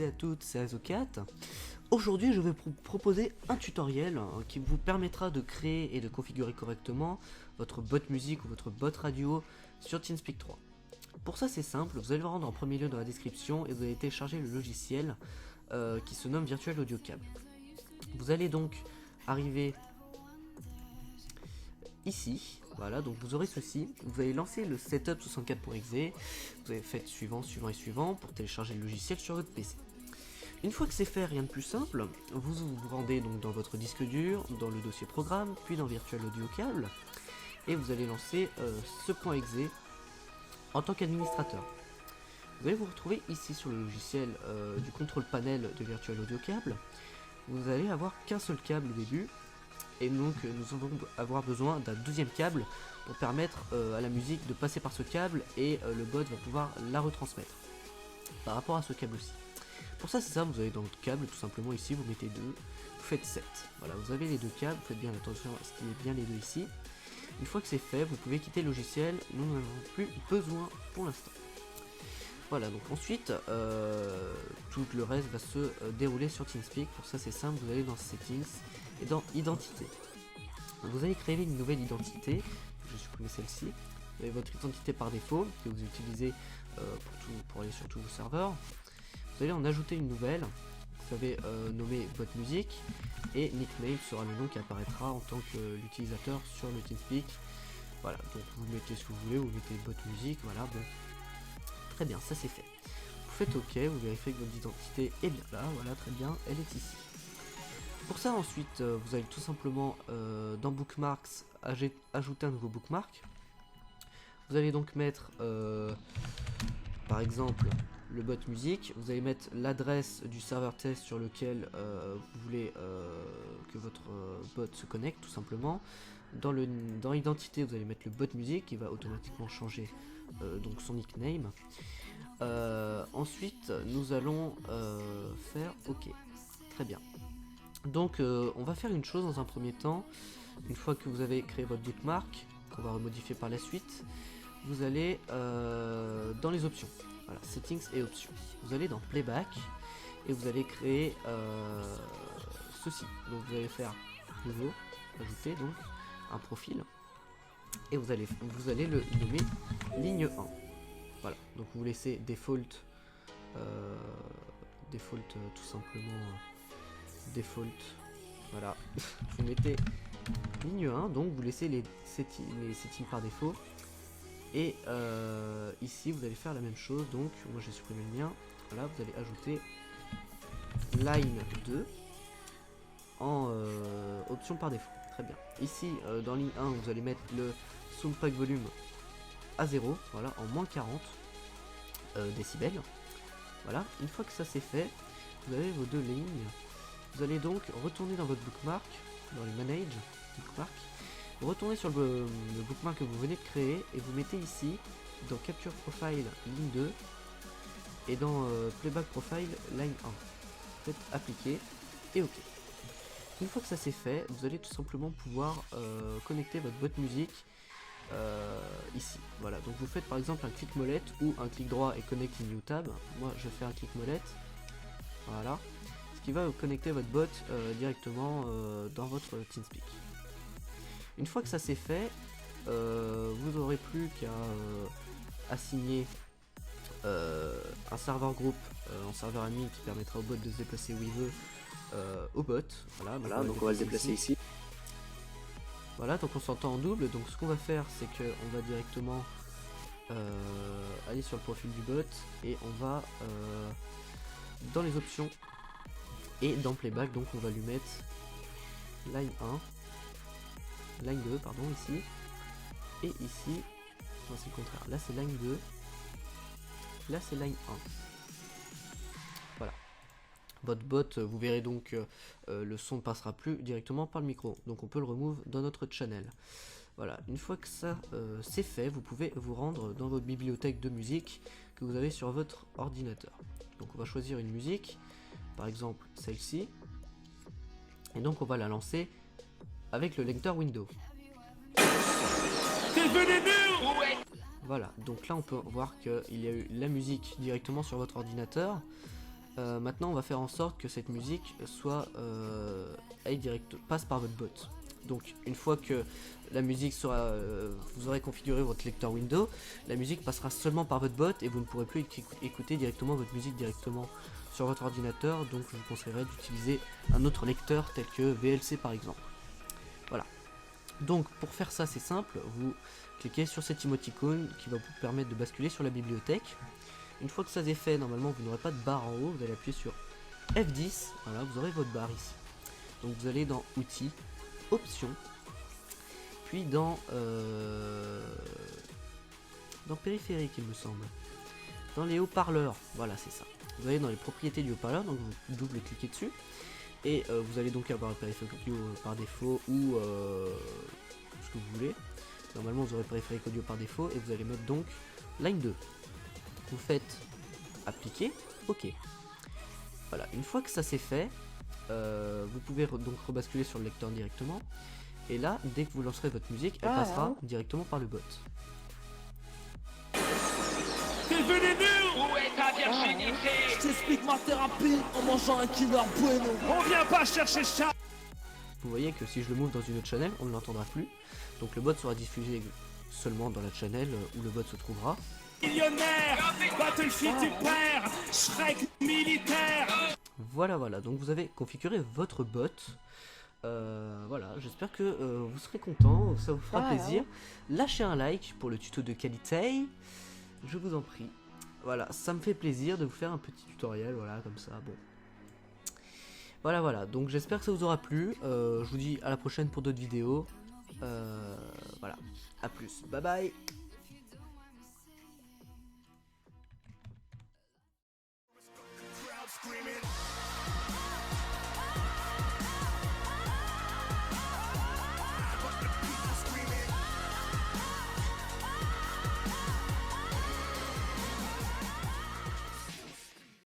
et à toutes, c'est Azocat. Aujourd'hui, je vais vous proposer un tutoriel qui vous permettra de créer et de configurer correctement votre bot musique ou votre bot radio sur TeamSpeak 3. Pour ça, c'est simple, vous allez vous rendre en premier lieu dans la description et vous allez télécharger le logiciel qui se nomme Virtual Audio Cable. Vous allez donc arriver ici, voilà, donc vous aurez ceci, vous allez lancer le setup 64.exe, vous allez fait suivant pour télécharger le logiciel sur votre PC. Une fois que c'est fait, rien de plus simple, vous vous rendez donc dans votre disque dur, dans le dossier programme, puis dans Virtual Audio Cable, et vous allez lancer ce .exe en tant qu'administrateur. Vous allez vous retrouver ici sur le logiciel du contrôle panel de Virtual Audio Cable. Vous allez avoir qu'un seul câble au début, et donc nous allons avoir besoin d'un deuxième câble pour permettre à la musique de passer par ce câble, et le bot va pouvoir la retransmettre par rapport à ce câble-ci. Pour ça, c'est ça, vous allez dans le câble, tout simplement ici, vous mettez 2, vous faites 7. Voilà, vous avez les deux câbles, vous faites bien attention à ce qu'il y ait bien les deux ici. Une fois que c'est fait, vous pouvez quitter le logiciel, nous n'en avons plus besoin pour l'instant. Voilà, donc ensuite, tout le reste va se dérouler sur TeamSpeak. Pour ça, c'est simple, vous allez dans Settings et dans Identité. Vous allez créer une nouvelle identité, je vais supprimer celle-ci. Vous avez votre identité par défaut, que vous utilisez pour aller sur tous vos serveurs. Vous allez en ajouter une nouvelle, vous avez nommé bot musique, et nickname sera le nom qui apparaîtra en tant que l'utilisateur sur le TeamSpeak. Voilà, donc vous mettez ce que vous voulez, vous mettez bot musique, voilà, bon. Très bien, ça c'est fait. Vous faites OK, vous vérifiez que votre identité est bien là, voilà, très bien, elle est ici. Pour ça, ensuite, vous allez tout simplement dans Bookmarks ajouter un nouveau bookmark. Vous allez donc mettre, par exemple, le bot musique, vous allez mettre l'adresse du serveur test sur lequel vous voulez que votre bot se connecte, tout simplement. Dans l'identité, vous allez mettre le bot musique qui va automatiquement changer donc son nickname. Ensuite, nous allons faire OK. Très bien. Donc, on va faire une chose dans un premier temps. Une fois que vous avez créé votre bookmark, qu'on va remodifier par la suite, vous allez dans les options. Voilà, settings et options. Vous allez dans playback et vous allez créer ceci. Donc vous allez faire nouveau, ajouter donc un profil et vous allez le nommer ligne 1. Voilà, donc vous laissez default, tout simplement default. Voilà, vous mettez ligne 1, donc vous laissez les settings par défaut. Et ici vous allez faire la même chose, donc moi j'ai supprimé le mien, voilà, vous allez ajouter line 2 en option par défaut, très bien. Ici dans ligne 1 vous allez mettre le sound pack volume à 0, voilà, en moins 40 décibels. Voilà, une fois que ça c'est fait, vous avez vos deux lignes, vous allez donc retourner dans votre bookmark, dans les manage bookmark. Vous retournez sur le bookmark que vous venez de créer et vous mettez ici dans Capture Profile ligne 2 et dans Playback Profile line 1. Faites appliquer et OK. Une fois que ça c'est fait, vous allez tout simplement pouvoir connecter votre boîte musique ici. Voilà, donc vous faites par exemple un clic molette ou un clic droit et connect in new tab. Moi je fais un clic molette. Voilà. Ce qui va connecter votre bot directement dans votre TeamSpeak. Une fois que ça c'est fait, vous n'aurez plus qu'à assigner un serveur groupe en serveur admin qui permettra au bot de se déplacer où il veut au bot. Voilà, donc on va le déplacer ici. Voilà, donc on s'entend en double. Donc ce qu'on va faire, c'est qu'on va directement aller sur le profil du bot et on va dans les options et dans playback, donc on va lui mettre line 1. Line 2, pardon, ici. Et ici, non, c'est le contraire. Là, c'est line 2. Là, c'est line 1. Voilà. Votre bot, vous verrez donc le son ne passera plus directement par le micro. Donc, on peut le remove dans notre channel. Voilà. Une fois que ça c'est fait, vous pouvez vous rendre dans votre bibliothèque de musique que vous avez sur votre ordinateur. Donc, on va choisir une musique. Par exemple, celle-ci. Et donc, on va la lancer avec le lecteur Windows. Voilà, donc là on peut voir qu'il y a eu la musique directement sur votre ordinateur. Maintenant on va faire en sorte que cette musique soit passe par votre bot. Donc une fois que la musique sera, vous aurez configuré votre lecteur Windows, la musique passera seulement par votre bot et vous ne pourrez plus écouter directement votre musique directement sur votre ordinateur. Donc je vous conseillerais d'utiliser un autre lecteur tel que VLC par exemple. Voilà. Donc pour faire ça c'est simple, vous cliquez sur cette émoticône qui va vous permettre de basculer sur la bibliothèque. Une fois que ça c'est fait, normalement vous n'aurez pas de barre en haut, vous allez appuyer sur F10, voilà, vous aurez votre barre ici. Donc vous allez dans Outils, Options, puis dans Périphérique il me semble, dans les haut-parleurs, voilà c'est ça. Vous allez dans les propriétés du haut-parleur, donc vous double-cliquez dessus, et vous allez donc avoir le périphérique audio par défaut ou ce que vous voulez. Normalement vous aurez le périphérique audio par défaut, et vous allez mettre donc Line 2. Vous faites appliquer, ok. Voilà, une fois que ça c'est fait, vous pouvez donc rebasculer sur le lecteur directement. Et là, dès que vous lancerez votre musique, elle passera directement par le bot. T'es venu nul. Où est ta virginité? Je t'explique ma thérapie en mangeant un Kinder Bueno. On vient pas chercher ça. Vous voyez que si je le move dans une autre channel, on ne l'entendra plus. Donc le bot sera diffusé seulement dans la channel où le bot se trouvera. Millionnaire, Battlefield tu perds, Shrek militaire. Voilà, donc vous avez configuré votre bot. Voilà, j'espère que vous serez content, ça vous fera plaisir. Lâchez un like pour le tuto de qualité, je vous en prie. Voilà, ça me fait plaisir de vous faire un petit tutoriel, voilà, comme ça, bon. Voilà, donc j'espère que ça vous aura plu. Je vous dis à la prochaine pour d'autres vidéos. Voilà, à plus, bye bye.